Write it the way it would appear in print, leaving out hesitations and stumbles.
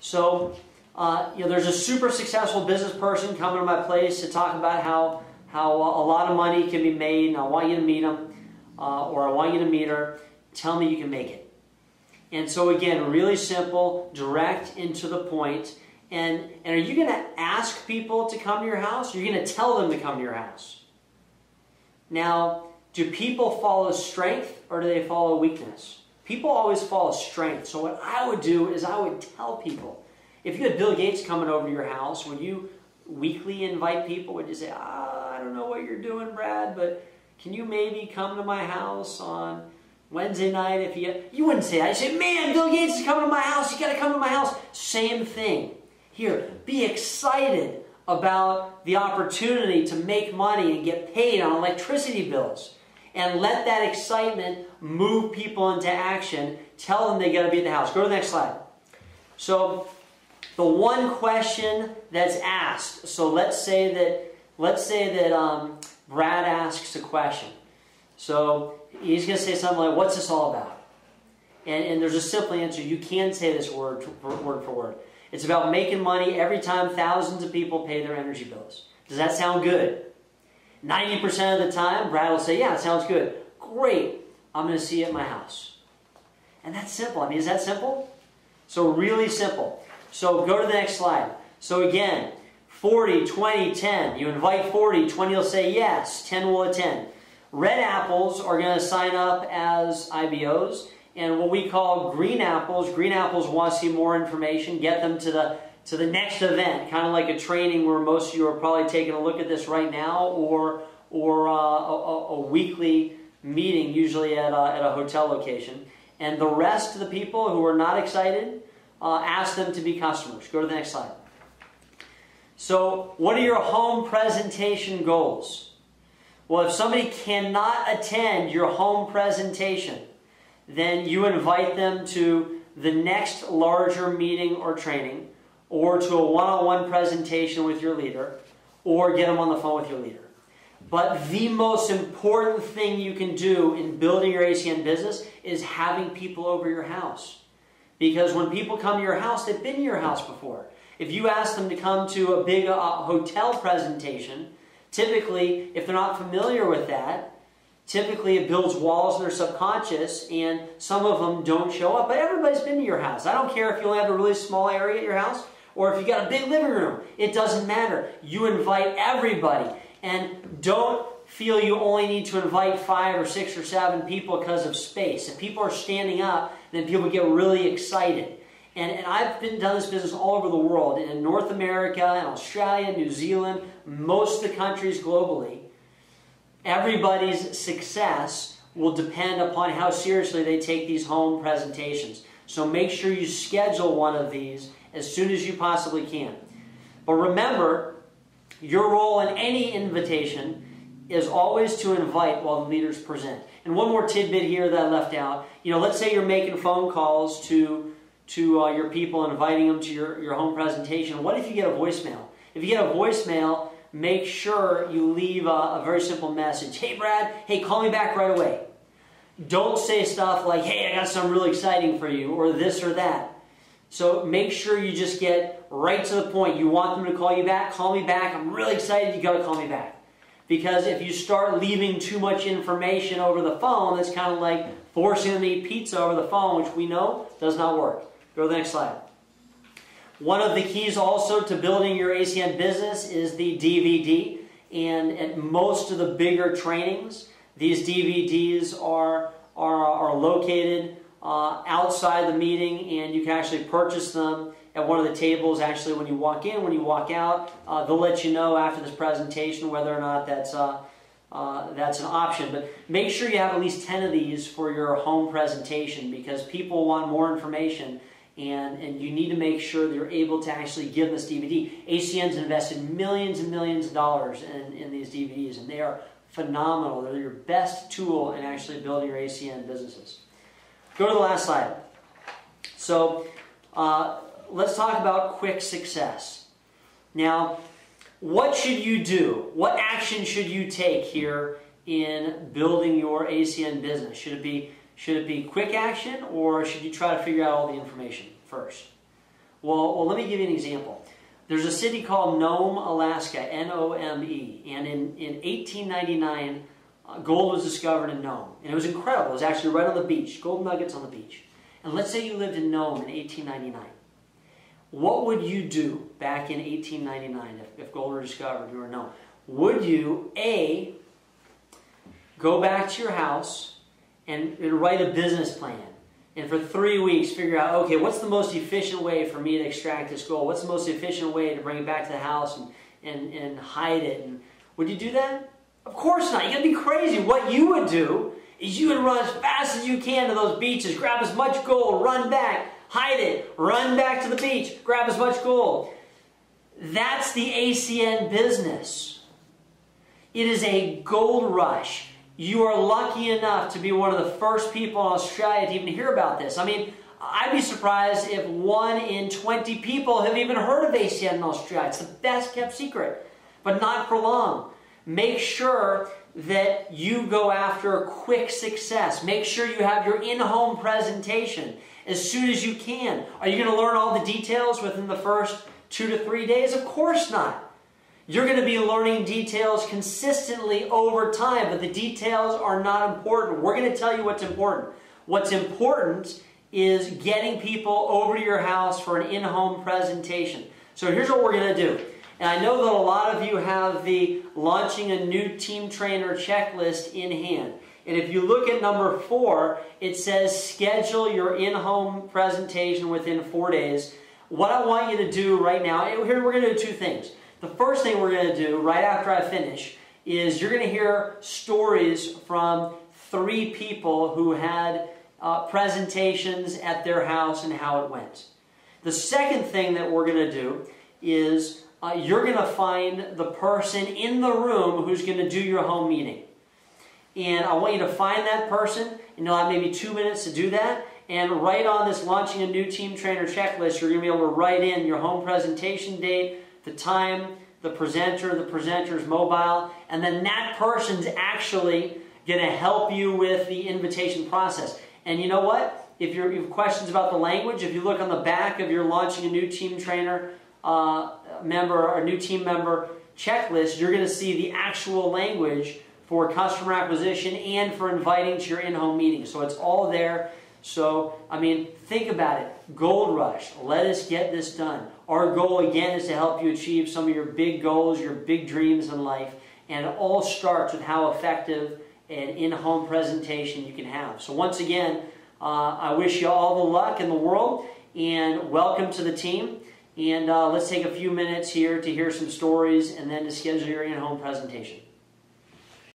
So, there's a super successful business person coming to my place to talk about how a lot of money can be made, and I want you to meet him, or I want you to meet her. Tell me you can make it. And so again, really simple, direct, and to the point. And are you going to ask people to come to your house? Or are you going to tell them to come to your house? Now, do people follow strength or do they follow weakness? People always follow strength. So what I would do is I would tell people. If you had Bill Gates coming over to your house, would you weekly invite people? Would you say, I don't know what you're doing, Brad, but can you maybe come to my house on Wednesday night? If you wouldn't say that. You say, man, Bill Gates is coming to my house. You got to come to my house. Same thing. Here, be excited about the opportunity to make money and get paid on electricity bills. And let that excitement move people into action. Tell them they got to be at the house. Go to the next slide. So, the one question that's asked. So let's say that Brad asks a question. So he's going to say something like, "What's this all about?" And there's a simple answer. You can say this word for word. It's about making money every time thousands of people pay their energy bills. Does that sound good? 90% of the time, Brad will say, "Yeah, it sounds good." Great. I'm going to see you at my house. And that's simple. I mean, is that simple? So really simple. So go to the next slide. So again, 40, 20, 10. You invite 40, 20 will say yes, 10 will attend. Red apples are going to sign up as IBOs. And what we call green apples want to see more information, get them to the next event, kind of like a training where most of you are probably taking a look at this right now, or a weekly meeting, usually at a hotel location. And the rest of the people who are not excited, ask them to be customers. Go to the next slide. So, what are your home presentation goals? Well, if somebody cannot attend your home presentation, then you invite them to the next larger meeting or training, or to a one-on-one presentation with your leader, or get them on the phone with your leader. But the most important thing you can do in building your ACN business is having people over your house. Because when people come to your house, they've been to your house before. If you ask them to come to a big hotel presentation, typically, if they're not familiar with that, typically it builds walls in their subconscious, and some of them don't show up. But everybody's been to your house. I don't care if you only have a really small area at your house, or if you got a big living room. It doesn't matter. You invite everybody. And don't feel you only need to invite 5 or 6 or 7 people because of space. If people are standing up, then people get really excited. And I've done this business all over the world, in North America, in Australia, New Zealand, most of the countries globally. Everybody's success will depend upon how seriously they take these home presentations. So make sure you schedule one of these as soon as you possibly can. But remember, your role in any invitation is always to invite while the leaders present. And one more tidbit here that I left out. Let's say you're making phone calls to your people and inviting them to your home presentation. What if you get a voicemail? If you get a voicemail, make sure you leave a very simple message. "Hey, Brad, hey, call me back right away." Don't say stuff like, "Hey, I got something really exciting for you," or this or that. So make sure you just get right to the point. You want them to call you back? Call me back. I'm really excited. You got to call me back. Because if you start leaving too much information over the phone, that's kind of like forcing them to eat pizza over the phone, which we know does not work. Go to the next slide. One of the keys also to building your ACN business is the DVD. And at most of the bigger trainings, these DVDs are located outside the meeting, and you can actually purchase them at one of the tables. Actually, when you walk in, when you walk out, they'll let you know after this presentation whether or not that's an option. But make sure you have at least 10 of these for your home presentation, because people want more information, and you need to make sure that you're able to actually give this DVD. ACN's invested millions and millions of dollars in these DVDs, and they are phenomenal. They're your best tool in actually building your ACN businesses. Go to the last slide. So let's talk about quick success. Now, what should you do? What action should you take here in building your ACN business? Should it be quick action, or should you try to figure out all the information first? Well, let me give you an example. There's a city called Nome, Alaska, Nome, and in 1899, gold was discovered in Nome, and it was incredible. It was actually right on the beach, gold nuggets on the beach. And let's say you lived in Nome in 1899. What would you do back in 1899 if gold were discovered? You were in Nome. Would you, A, go back to your house and write a business plan? And for 3 weeks, figure out, okay, what's the most efficient way for me to extract this gold? What's the most efficient way to bring it back to the house and hide it? And would you do that? Of course not. You're going to be crazy. What you would do is you would run as fast as you can to those beaches, grab as much gold, run back, hide it, run back to the beach, grab as much gold. That's the ACN business. It is a gold rush. You are lucky enough to be one of the first people in Australia to even hear about this. I mean, I'd be surprised if 1 in 20 people have even heard of ACN in Australia. It's the best kept secret, but not for long. Make sure that you go after quick success. Make sure you have your in-home presentation as soon as you can. Are you going to learn all the details within the first 2 to 3 days? Of course not. You're going to be learning details consistently over time, but the details are not important. We're going to tell you what's important. What's important is getting people over to your house for an in-home presentation. So here's what we're going to do. And I know that a lot of you have the launching a new team trainer checklist in hand. And if you look at number 4, it says schedule your in-home presentation within 4 days. What I want you to do right now, here we're going to do 2 things. The first thing we're going to do right after I finish is you're going to hear stories from 3 people who had presentations at their house and how it went. The second thing that we're going to do is you're going to find the person in the room who's going to do your home meeting. And I want you to find that person, and you'll have maybe 2 minutes to do that. And right on this launching a new team trainer checklist, you're going to be able to write in your home presentation date, the time, the presenter's mobile, and then that person's actually going to help you with the invitation process. And you know what? If you have questions about the language, if you look on the back of your launching a new team trainer member or new team member checklist, you're going to see the actual language for customer acquisition and for inviting to your in-home meeting. So it's all there. So, I mean, think about it. Gold rush. Let us get this done. Our goal, again, is to help you achieve some of your big goals, your big dreams in life. And it all starts with how effective an in-home presentation you can have. So once again, I wish you all the luck in the world, and welcome to the team. And let's take a few minutes here to hear some stories and then to schedule your in-home presentation.